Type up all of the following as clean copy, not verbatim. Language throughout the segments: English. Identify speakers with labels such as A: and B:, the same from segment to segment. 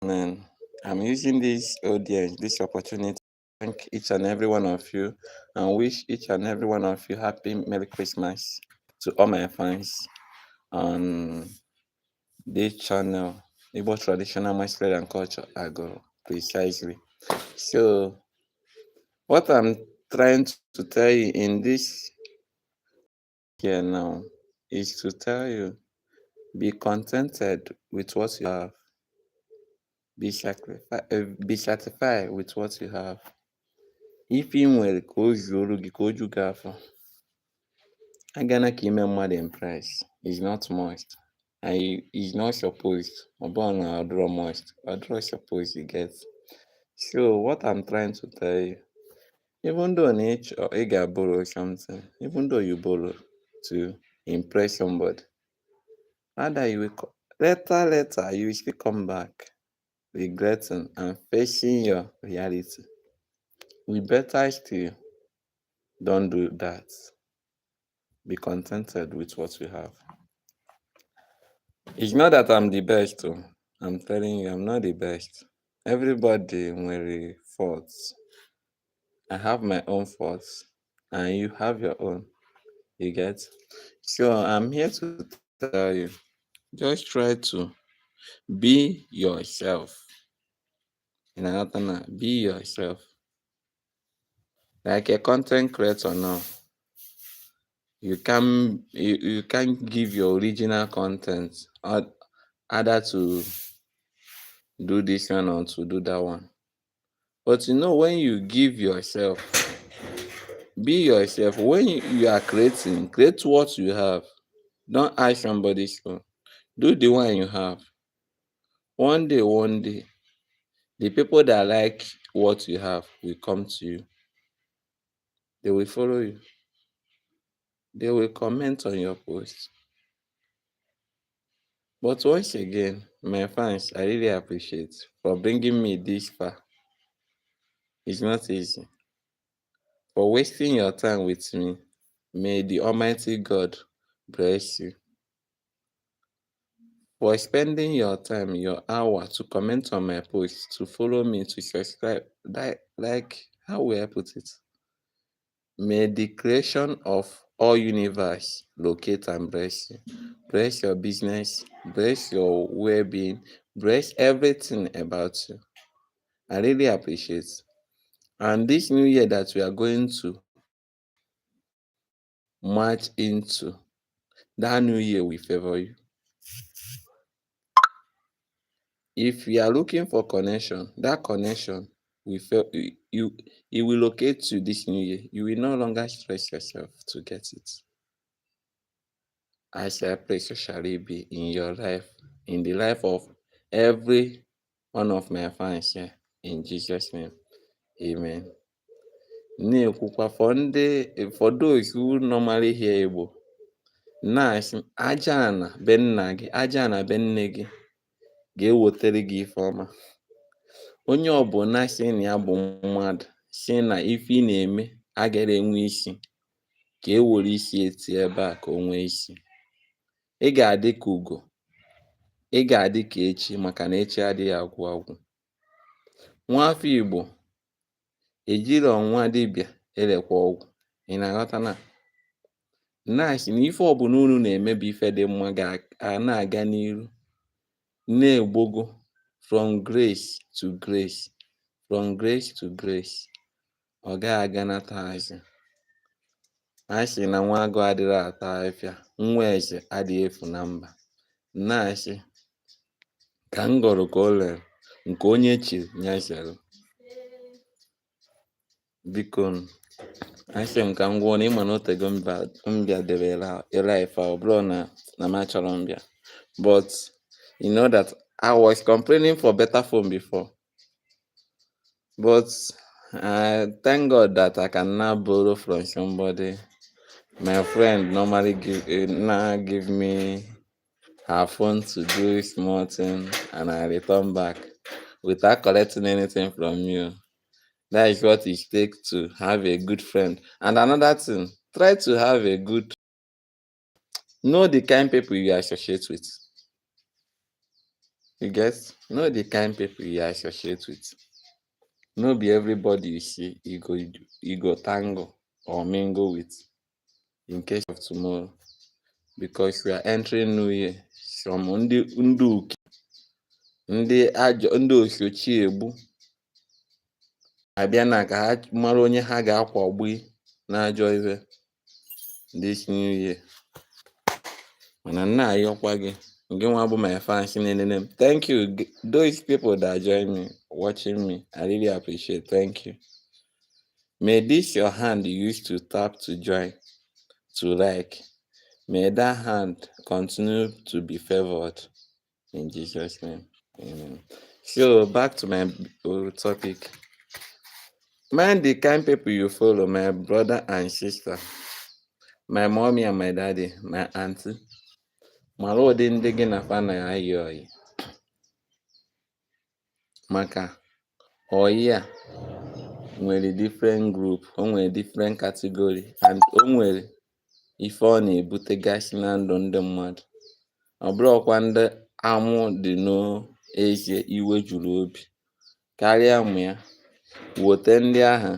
A: And I'm using this audience, this opportunity to thank each and every one of you and wish each and every one of you happy Merry Christmas to all my fans on this channel, Igbo Traditional Masquerade and Culture Ago, precisely. So, what I'm trying to tell you in this here now is to tell you be contented with what you have, be satisfied with what you have. Ife ị nwere ka o zuoro gị ka o ju gị afọ, agana ka ime mmadụ impress is not must and is not supposed. Ọ bụrụ na ọ dịrọ must, ọ dịrọ supposed you get. So what I'm trying to tell you, even though ị ga-borrow something, even though you borrow to impress somebody, rather you will later you will still come back regretting and facing your reality. We better still don't do that. Be contented with what you have. It's not that I'm the best, oh. I'm telling you, I'm not the best. Everybody nwere faults. I have my own faults, and you have your own. You get? So I'm here to tell you, just try to be yourself. In another, be yourself. Like a content creator now, you can give your original content either to do this one or to do that one. But you know, when you give yourself, be yourself. When you are creating, create what you have. Don't ask somebody's own. Do the one you have. One day, the people that like what you have will come to you. They will follow you. They will comment on your post. But once again, my fans, I really appreciate for bringing me this far. It's not easy. For wasting your time with me. May the Almighty God bless you. For spending your time, your hour to comment on my post, to follow me, to subscribe, like how will I put it? May the creation of all universe locate and bless you. Bless your business, bless your well-being, bless everything about you. I really appreciate. And this new year that we are going to march into, that new year will favor you. If you are looking for connection, that connection will it will locate you this new year. You will no longer stress yourself to get it. As I pray, so shall it be in your life, in the life of every one of my fans here. In Jesus' name, amen. Na-ekwukwa for those who normally hear Igbo, na-asị aja ana be nna gị, aja ana be nne gị ga-ewetere gị ife ọma. Onye ọbụla sị na ya bụ mmadụ sị na ife ị na-eme agaghị enwe isi, ka e were isi eti ebe a ka o nwee isi. Ị ga-adị ka ugo, ị ga-adị ka echi, maka na echi adịghị agwụ agwụ. Nwafọ Igbo ejiri ọnwa dibịa elekwa ọgwụ. Ị na-aghọta na-asị na ife ọbụla unu na-eme bụ ife dị mma na-aga n'iru, na-egbogo from grace to grace, from grace to grace. Ọ gaghị aga nata azụ. A sị na nwa agụ adịrị ata afịa, nwa eze adịghị efu na mba. Na-asị ka m gọrọ ka o lere, nke onye chiri ya zere. Biko asị m ka m gwụọ na ịma na otego mbịa debe life a, ọ bụrụ na m achọrọ mbịa. But you know that I was complaining for better phone before. But I thank God that I can now borrow from somebody. My friend normally give me her phone to do small thing, and I return back without collecting anything from you. That is what it takes to have a good friend. And another thing, try to have a good, know the kind people you associate with. You get? Know the kind people you associate with. No be everybody you see you go tangle or mingle with in case of tomorrow. Because we are entering new year. Some ndị uke, ndị osiochi egbu abịa na ka ha mara onye ha ga-akwagbu n'ajọ ihe this new year. Mana nna ayọkwa gị nwa bụ my fans na-enene m. Thank you those people that join me watching me. I really appreciate. Thank you. May this your hand you used to tap to join, to like, may that hand continue to be favored in Jesus' name. Amen. So back to my topic. Mind the kind people you follow, my brother and sister, my mommy and my daddy, my auntie. Mara ụdị ndị gị na fa na ayị ọyị. Maka ọyị a nwere different group, o nwere different category, and o nwere ife ọ na-ebutegasị na ndụ ndị mmadụ. Ọ bụrụkwa ndị amụ dị n'ezie iwe juru obi karịa mụ ya wote ndị ahụ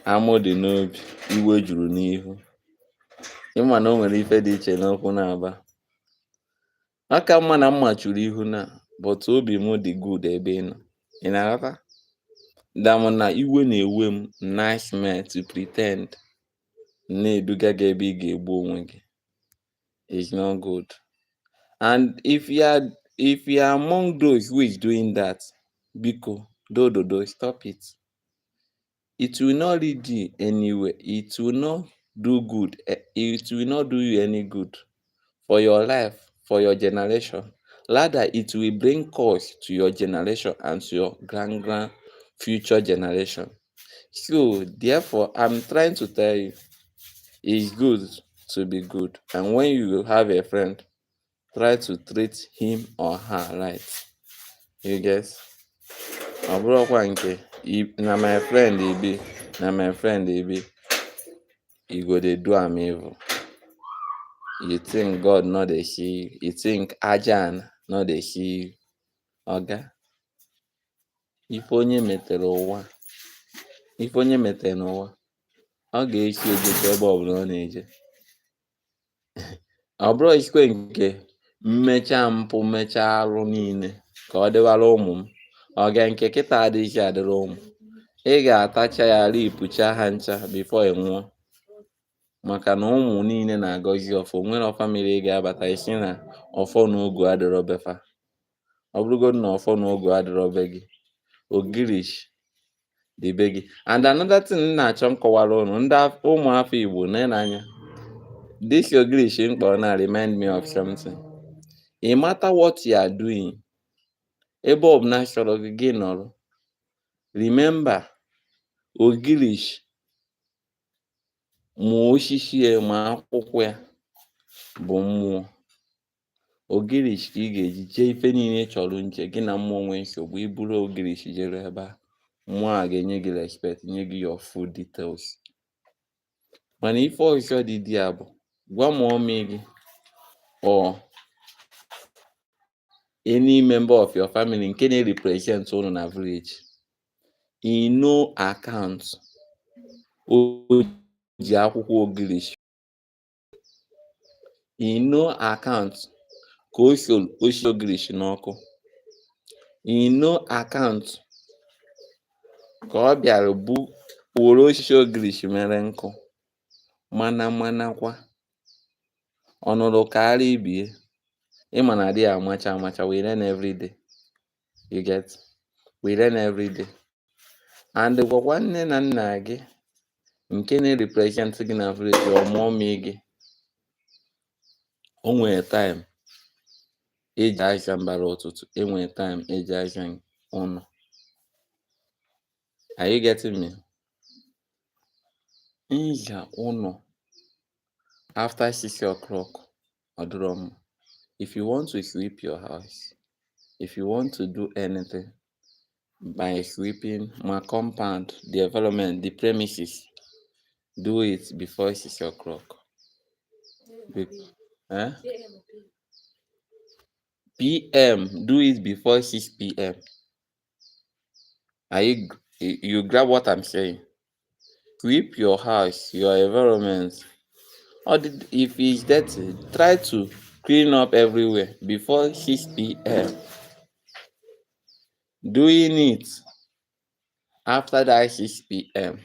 A: amụ dị n'obi iwe juru n'ihu. Ịma na o nwere ife dị iche n'okwu na-aba. Aka mma na mma chụrụ ihu na but obi m dị good ebe ị nọ. Ị na-aghọta? Damụ na iwe na-ewe m nice man to pretend na-eduga gị ebe ị ga-egbu onwe gị. It's not good. And if you are among those who is doing that, biko, stop it. It will not lead you anywhere. It will not do good. It will not do you any good for your life, for your generation. Rather, it will bring curse to your generation and to your grand future generation. So, therefore, I'm trying to tell you, it's good to be good. And when you have a friend, try to treat him or her right. You guess? Ọ bụrụkwa nke na my friend Ibe, you go dey do am evil. You think God no dey see you. You think Ajan no dey see you. Oga, ife onye metere n'ụwa, ọ ga-esi ejecha ebe ọbụla ọ na-eje. Ọ bụrụ ikwe nke mmecha mpụ mechaa arụ niile ka ọ dịwara ụmụ m. Ọga nke kịta adịghị adịrị ụmụ. Ị ga-atacha ya ripụcha ha ncha before ị nwụọ. Maka na ụmụ niile na-agọzi ọfọ. Nwere family ị ga-abata isi na ọfọ na ogu adịrọ befa. Ọ bụrụgodị na ọfọ na ogu adịrọ be gị, ogirish dị be gị. And another thing na-achọ nkọwara ụnụ ndị ụmụafọ Igbo n'anya. This ogirish mkpa na remind me of something. No matter what you are doing, ebe ọbụla chọrọ gị nọrọ. Remember, ogirish ma osisi ya ma akwụkwọ ya bụ mmụọ. Ogirish ka ị ga-eji jee ife niile chọrọ nche gị na mmụọ nwee nsogbu iburu ogirish jere ebe a. Mmụọ a ga-enye gị respect, nye gị your full details. Mana ife ọzọ dị ya bụ gwa ma ọmị gị or any member of your family nke na-represent unu na village. In no account o ji akwụkwọ ogirish. In no account ka o si ogirish n'ọkụ. In no account ka ọ bịara were osisi ogirish mere nkụ. Manakwa ọnụrụ karịa ibie. Ịma na adịghị amacha we learn every day. You get? We learn every day. And gwakwa nne na nna gị nke na-represent gị na village ọmụmị gị. O nwere time eji aja mbara ụtụtụ, enwere time eji aja ụnọ. Are you getting me? Nja ụnọ after 6 o'clock ọdụrọm. If you want to sweep your house, if you want to do anything by sweeping my compound, development, the premises, do it before 6 o'clock. p.m. Do it before 6 p.m. Are you grab what I'm saying? Sweep your house, your environment. If it's dirty, try to clean up everywhere before 6 p.m. Doing it after that 6 p.m.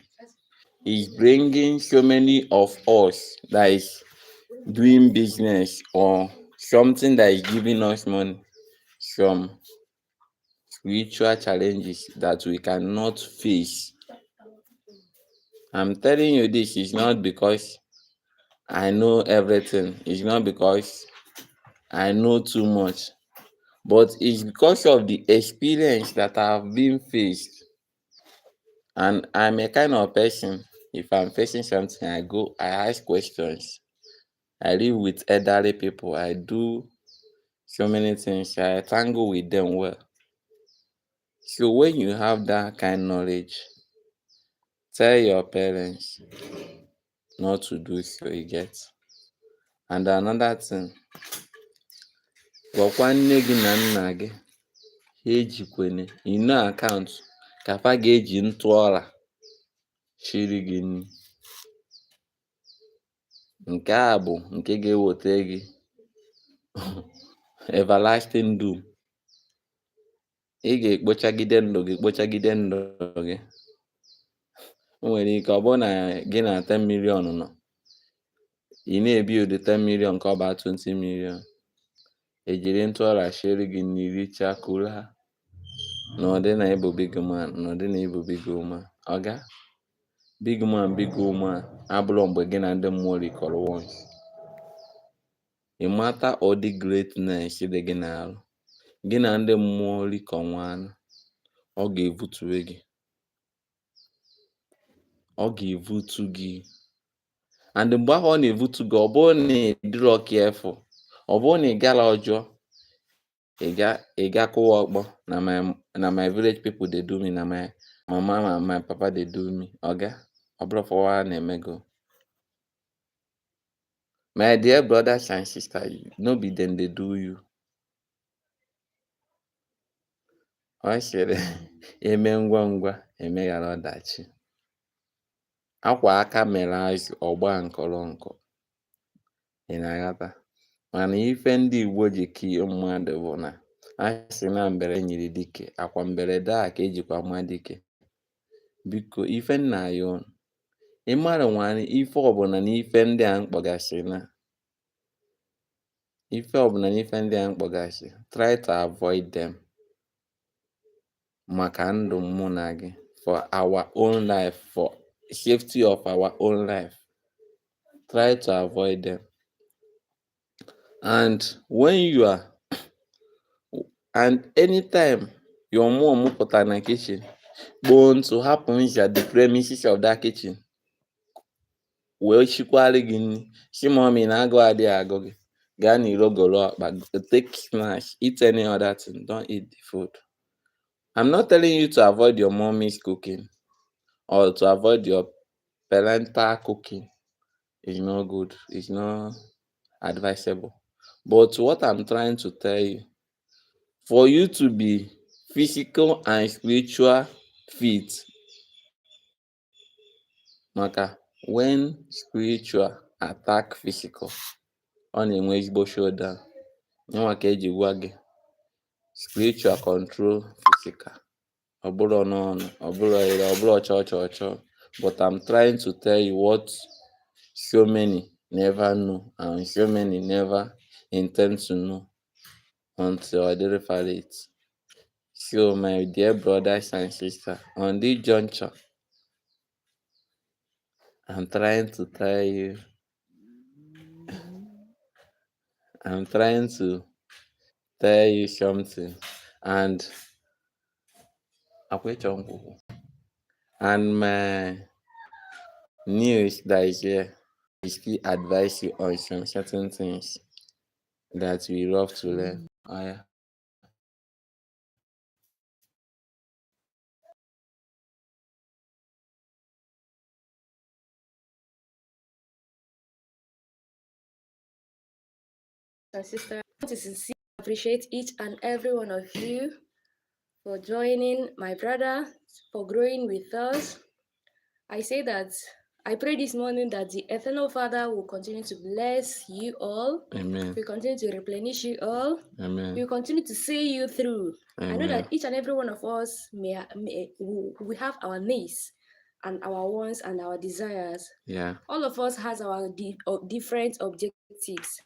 A: is bringing so many of us that is doing business or something that is giving us money some spiritual challenges that we cannot face. I'm telling you this is not because I know everything. It's not because I know too much. But it's because of the experience that I've been faced. And I'm a kind of person, if I'm facing something, I ask questions. I live with elderly people. I do so many things. I tangle with them well. So when you have that kind of knowledge, tell your parents not to do so, you get. And another thing, gwakwa nne gị na nna gị ha ejikwane akaụntụ ka fa ga-eji ntụ ọla chiri gị nri. Nke a bụ nke ga-eweta gị everlasting doom. Ị ga-ekpochagide ndụ gị. O nwere ike ọ bụrụ na gị na 10 million nọ, ị na-ebi ụdị 10 million ka ọ baa 20 million. Ejiri ntụ ọla chiri gị nri richaa kụrụ ha. Na ọ dị na ịbụ big man, na ọ dị na ịbụ big woman. Oga, big woman abụrụ mgbe gị na ndị mmụọ rikọrọ once. Ị mata ụdị greatness dị gị n'arụ. Gị na ndị mmụọ rikọ nwanụ, ọ ga-evutue gị. Ọ ga-evutu gị. And mgbe ahụ ọ na-evutu gị, ọ bụrụ na ị dịrọ careful, ọ bụrụ na ị gara ọjọọ, ị ga kụwa ọkpọ na my village people dey do me, na my mama and my papa dey do me. Oga, ọ bụrụ fọwa na-eme go. My dear brothers and sisters, no be them dey do you. Ọ sịrị eme ngwa ngwa emeghara ọdachi. Akwa aka mere azụ ọgba nkọrọnkọ. Ị na-aghọta? Mana ife ndị Igbo ji kie mmadụ bụ na a sị na mbere nyiri dike, akwa mberede a ka ejikwa mma dike. Biko ife nna ya ọnụ, ị mara nwanyị ife ọbụla na ife ndị a mkpọgasị na try to avoid them maka ndụ mụ na gị, for our own life, for safety of our own life. Try to avoid them. And anytime your mom pụta na kitchen, born to happen at the premises of that kitchen, wee chikwara gị nri, si mommy na agụ adịghị agụ gị, gaa n'iro goro ọkpa, take snatch, eat any other thing, don't eat the food. I'm not telling you to avoid your mommy's cooking or to avoid your parental cooking. It's not good. It's not advisable. But what I'm trying to tell you, for you to be physical and spiritual fit, maka when spiritual attack physical, ọ na-enwe ezigbo showdown. Nyanwa ka eji gwa gị spiritual control physical. Ọ bụrụ n'ọnụ, ọ bụrụ ire, ọ bụrụ ọchọ. But I'm trying to tell you what so many never know and so many never intend to know until I deliver it. So my dear brothers and sisters, on this juncture, I'm trying to tell you something, and my news that is here, I still advise you on some certain things that we love to learn. Oh, yeah.
B: Sister, I want to see appreciate each and every one of you for joining my brother, for growing with us. I say that I pray this morning that the Eternal Father will continue to bless you all,
A: Amen.
B: will continue to replenish you all,
A: Amen.
B: will continue to see you through. I know
A: Amen.
B: that each and every one of us we have our needs and our wants and our desires.
A: Yeah.
B: All of us has our different objectives.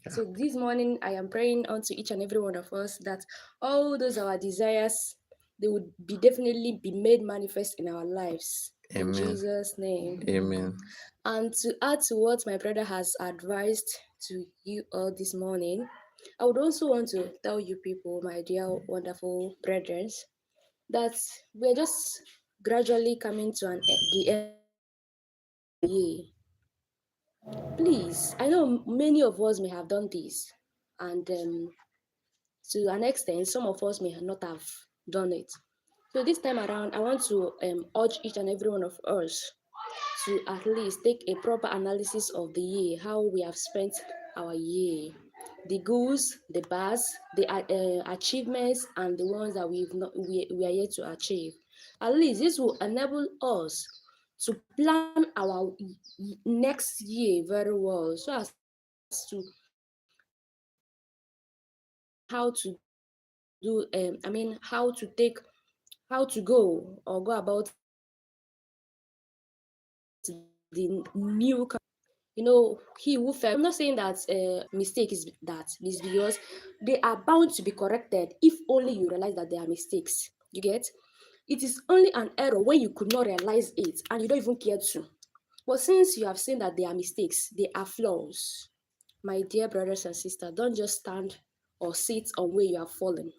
B: So this
A: Yeah.
B: morning I am praying unto each and every one of us that all those our desires they would be definitely be made manifest in our lives in
A: Amen.
B: Jesus' name.
A: Amen.
B: And to add to what my brother has advised to you all this morning, I would also want to tell you people, my dear wonderful brethren, that we're just gradually coming to the end of the year. Please, I know many of us may have done this, and to an extent, some of us may not have done it. So this time around, I want to urge each and every one of us to at least take a proper analysis of the year, how we have spent our year, the goals, the bars, the achievements, and the ones that we are yet to achieve. At least this will enable us to plan our next year very well, so as to how to do. How to go or go about the new you know he who fails before you. I'm not saying that mistake is that is because they are bound to be corrected if only you realize that they are mistakes. You get? It is only an error when you could not realize it and you don't even care to. But since you have seen that they are mistakes, they are flaws, my dear brothers and sisters, don't just stand or sit on where you have fallen.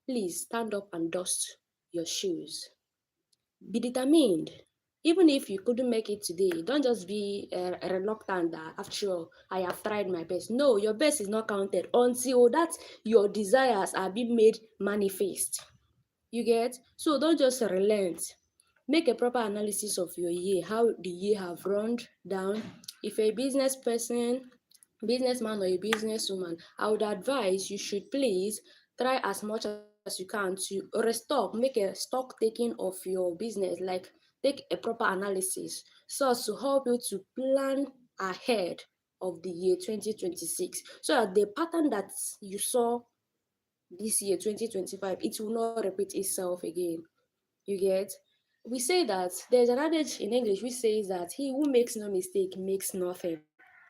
B: Please stand up and dust your shoes. Be determined. Even if you couldn't make it today, don't just be reluctant that after all, I have tried my best. No, your best is not counted until that your desires are being made manifest. You get? So don't just relent. Make a proper analysis of your year, how the year have run down. If you're a business person, businessman or a businesswoman, I would advise you should please try as much as you can to restock, make a stock taking of your business, like take a proper analysis so as to help you to plan ahead of the year 2026 so that the pattern that you saw this year 2025 it will not repeat itself again. You get? We say that there's an adage in English which says that he who makes no mistake makes nothing.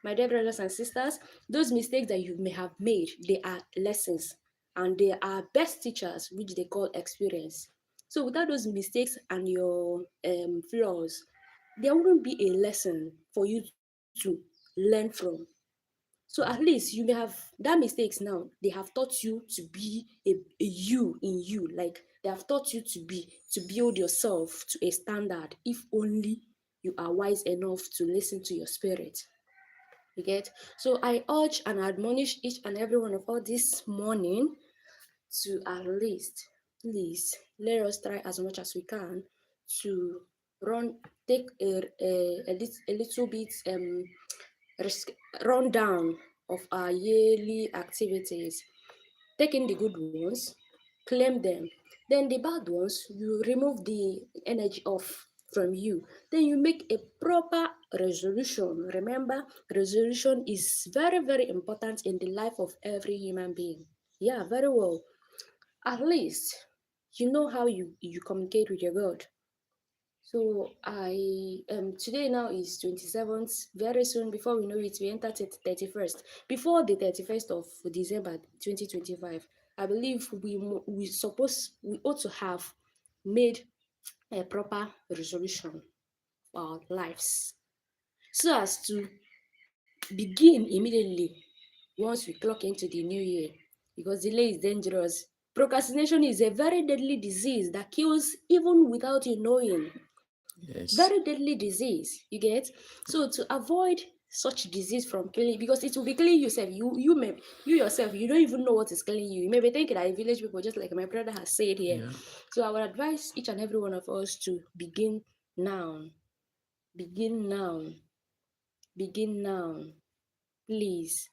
B: My dear brothers and sisters, those mistakes that you may have made, they are lessons and they are best teachers, which they call experience. So without those mistakes and your flaws, there wouldn't be a lesson for you to learn from. So at least you may have that mistakes now, they have taught you to be a you in you. Like they have taught you to build yourself to a standard if only you are wise enough to listen to your spirit. You get? So I urge and admonish each and every one of us this morning to at least, please, let us try as much as we can to run, take a little bit rundown of our yearly activities, taking the good ones, claim them. Then the bad ones, you remove the energy off from you. Then you make a proper resolution. Remember, resolution is very, very important in the life of every human being. Yeah, very well. At least you know how you communicate with your God. So I today now is 27th. Very soon, before we know it, we enter 31st. Before the 31st of December 2025, I believe we ought to have made a proper resolution for our lives so as to begin immediately once we clock into the new year, because delay is dangerous. Procrastination is a very deadly disease that kills even without you knowing. Very
A: Yes.
B: deadly disease, you get? So to avoid such disease from killing, because it will be killing yourself. You yourself, you don't even know what is killing you. You may be thinking that village people, just like my brother has said here.
A: Yeah.
B: So I would advise each and every one of us to begin now. Begin now. Begin now. Please.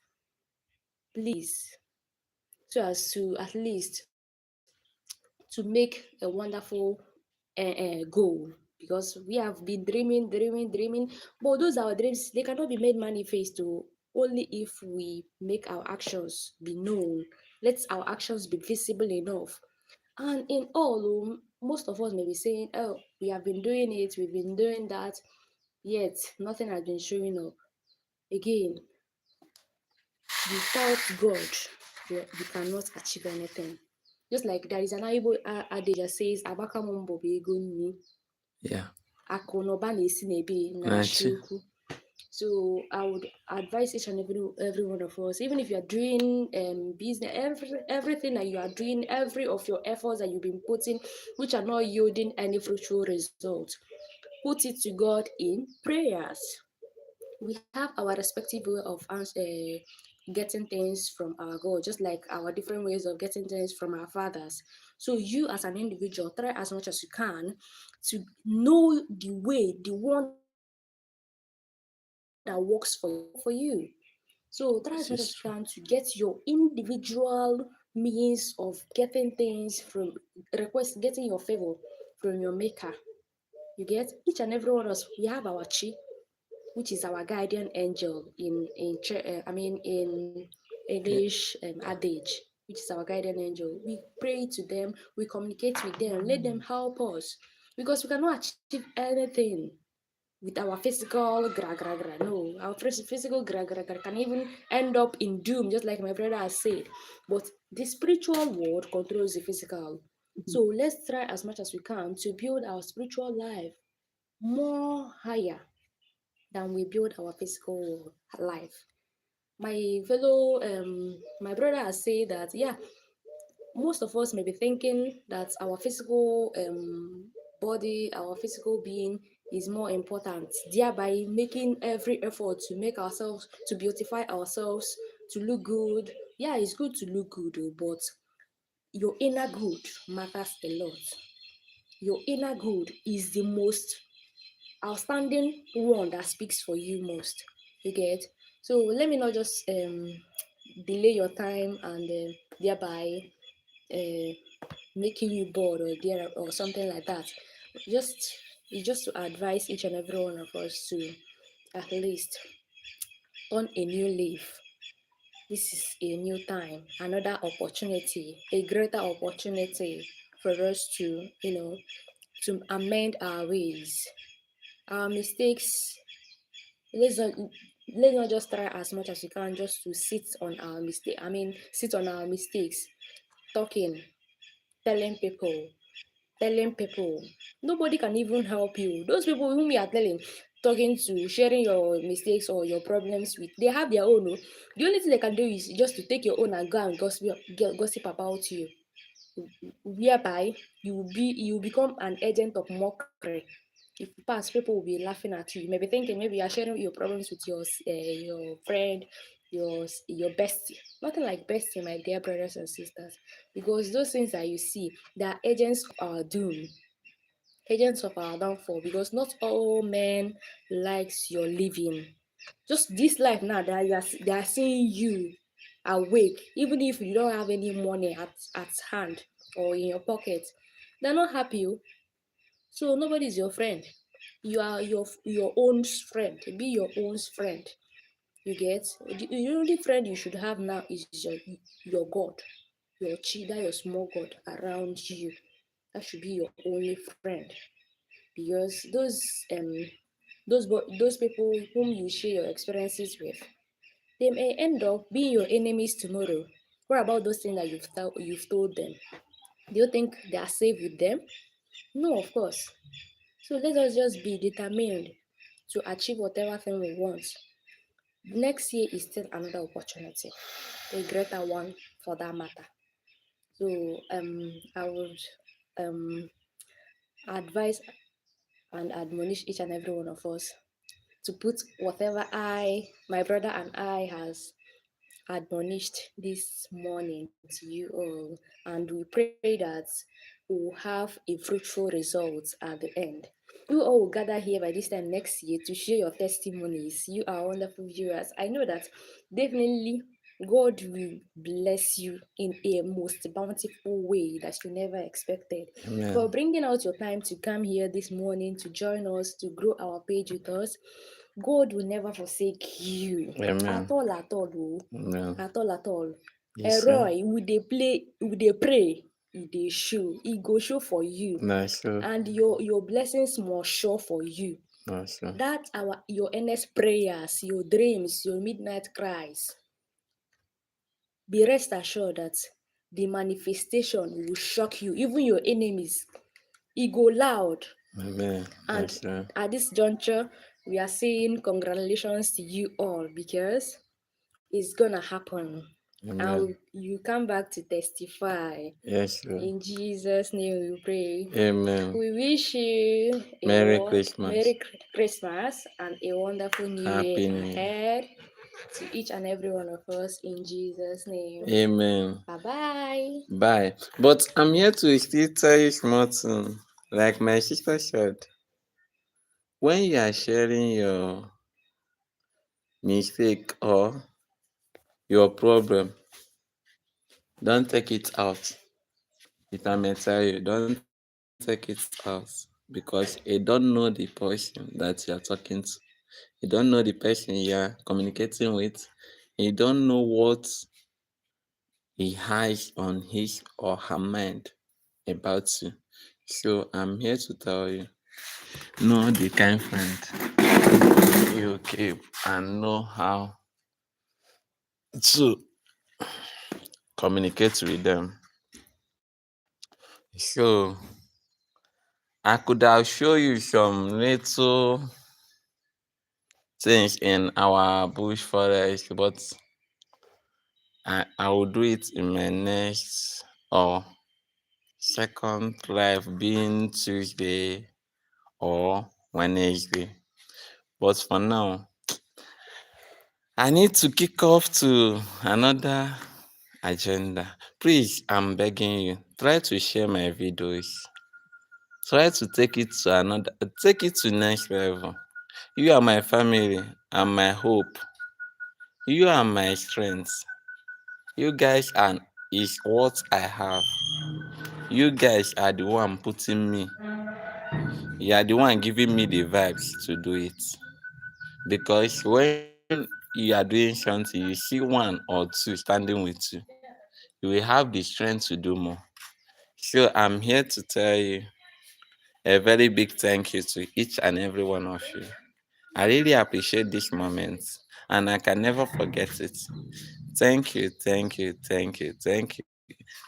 B: Please. so as to at least to make a wonderful goal, because we have been dreaming, but those our dreams, they cannot be made manifest to only if we make our actions be known, let our actions be visible enough. And in all, most of us may be saying, oh, we have been doing it, we've been doing that, yet nothing has been showing up. Again, without God, we cannot achieve anything. Just like there is an Igbo adage that says, Abaka mumbo be ego nni,
A: Yeah.
B: akụ na ụba na-esi n'ebe na-achị
A: Nachi.
B: ukwu. So I would advise each and every one of us, even if you are doing business, everything that you are doing, every of your efforts that you've been putting, which are not yielding any fruitful results, put it to God in prayers. We have our respective way of getting things from our God, just like our different ways of getting things from our fathers. So you as an individual, try as much as you can to know the way, the one that works for you. So try as much as you can to get your
A: This is
B: individual
A: true.
B: means of getting things from getting your favor from your maker. You get, each and every one of us, we have our chi, which is our guardian angel in
A: Okay.
B: English adage, which is our guardian angel. We pray to them, we communicate with them, let them help us, because we cannot achieve anything with our physical gra gra gra. No, our physical gra gra gra can even end up in doom, just like my brother has said. But the spiritual world controls the physical. So let's try as much as we can to build our spiritual life more higher than we build our physical life. My brother has said that, yeah, most of us may be thinking that our physical body, our physical being is more important, thereby making every effort to make ourselves, to beautify ourselves, to look good. Yeah, it's good to look good, but your inner good matters a lot. Your inner good is the most outstanding one that speaks for you most. You get? So let me not just delay your time and thereby uh, making you bored or there or something like that. Just it's just to advise each and every one of us to at least on a new leaf. This is a new time, another opportunity, a greater opportunity for us to, to amend our ways, our mistakes. Let's not just try as much as we can just to sit on our mistake. Sit on our mistakes, talking, telling people, telling people. Nobody can even help you. Those people whom you are telling, talking to, sharing your mistakes or your problems with, they have their own. Oh. The only thing they can do is just to take your own and go and gossip about you, whereby you become an agent of mockery. If you pass, people will be laughing at you. You may be thinking maybe you are sharing your problems with your friend, your bestie. Nothing like bestie, my dear brothers and sisters, because those things that you see, they are agents of our doom, agents of our downfall. Because not all men likes your living. Just this life now that they are seeing you awake, even if you don't have any money at hand or in your pocket, they're not happy. Oh. So nobody is your friend. You are your own friend. Be your own friend. You get, the only friend you should have now is your God, your chi, that your small God around you. That should be your only friend, because those people whom you share your experiences with, they may end up being your enemies tomorrow. What about those things that you've told them? Do you think they are safe with them? No, of course. So let us just be determined to achieve whatever thing we want. Next year is still another opportunity, a greater one for that matter. So I would um advise and admonish each and every one of us to put whatever my brother and I has admonished this morning to you all, and we pray that we'll have a fruitful result at the end. You all will gather here by this time next year to share your testimonies. You are wonderful viewers. I know that definitely. God will bless you in a most bountiful way that you never expected.
A: Amen.
B: For bringing out your time to come here this morning to join us, to grow our page with us. God will never forsake you
A: Amen.
B: at all, at all, oh.
A: Amen.
B: At all, at all.
A: Yes, sir.
B: Roy, we dey play, we dey pray, e dey show, e go show for you,
A: Nice, sir.
B: and your blessings must show for you.
A: Nice, sir.
B: That your earnest prayers, your dreams, your midnight cries. Be rest assured that the manifestation will shock you, even your enemies. E go loud.
A: Amen.
B: And
A: Yes, sir.
B: at this juncture, we are saying congratulations to you all because it's gonna happen.
A: Amen.
B: And you come back to testify.
A: Yes, sir.
B: In Jesus' name we pray.
A: Amen.
B: We wish you
A: Merry
B: a
A: Christmas.
B: Merry Christmas and a wonderful New Year
A: Happy New Year.
B: ahead to each and every one of us in Jesus' name.
A: Amen.
B: Bye-bye.
A: Bye. But I'm here to still tell you something. Like my sister said, when you are sharing your mistake or your problem, don't take it out. If I may tell you, don't take it out because you don't know the person that you are talking to. You don't know the person you are communicating with. You don't know what he has on his or her mind about you. So I'm here to tell you, know the kind friend you keep and know how to communicate with them. So I could have show you some little things in our bush forest, but I will do it in my next or second live, being Tuesday or Wednesday. But for now, I need to kick off to another agenda. Please, I'm begging you, try to share my videos. Try to take it to next level. You are my family and my hope. You are my strength. You guys is what I have. You guys are the one putting me. You are the one giving me the vibes to do it. Because when you are doing something, you see one or two standing with you, you will have the strength to do more. So I'm here to tell you a very big thank you to each and every one of you. I really appreciate this moment and I can never forget it. Thank you, thank you, thank you, thank you.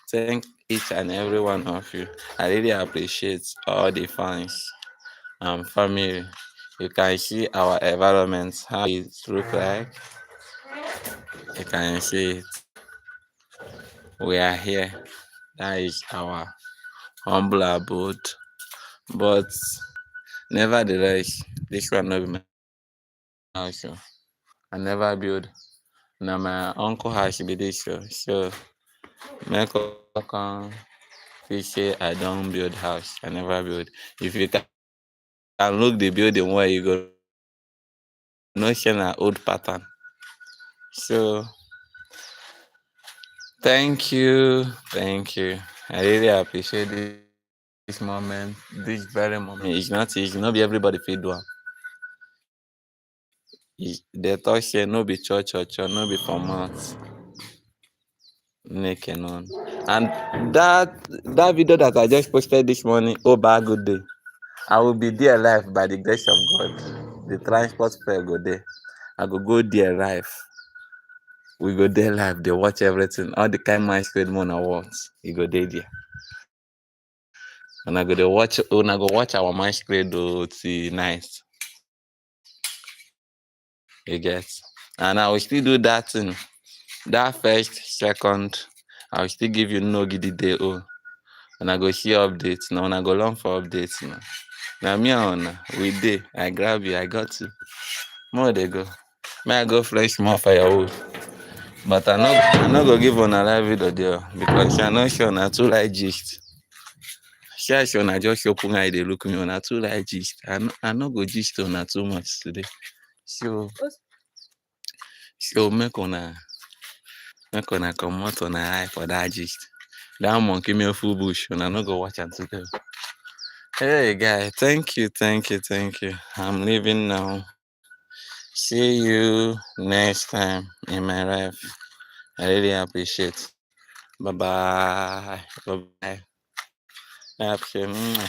A: Thank each and every one of you. I really appreciate all the fans and family. You can see our environment, how it look like. You can see it. We are here. That is our humble abode. But nevertheless, this one not be my house. I never build. Now my uncle house be this. So make come we say I don't build house. I never build. If you can look the building where you go know say na old pattern. So thank you. I really appreciate this moment. This very moment. It's not easy. Not be everybody fit do am. The talk say no be church, no be for mouth. Make none. And that video that I just posted this morning, oh bad good day. I will be there live by the grace of God. The transport fare go there. I go there live. We go there live. They watch everything. All the kind masquerade man awards. You go there. And I go there watch. When I go watch our masquerade till night. You get. And I will still do that thing. That first, second, I will still give you no giddy day. Oh, and I go see updates. Now when I go long for updates now. Now me on we day. I grab you. I got you. More they go. May I go flesh more firewood. But I not go give on a live video there because I not sure na too like gist. Sure na just open eye they look me on a too like gist. I not go gist on a too much today. So make on Make una comot una eye for that gist. That monkey me full bush, una no go watch am today. Hey guy, thank you. I'm leaving now. See you next time in my life. I really appreciate. Bye bye. Bye bye. Absolutely.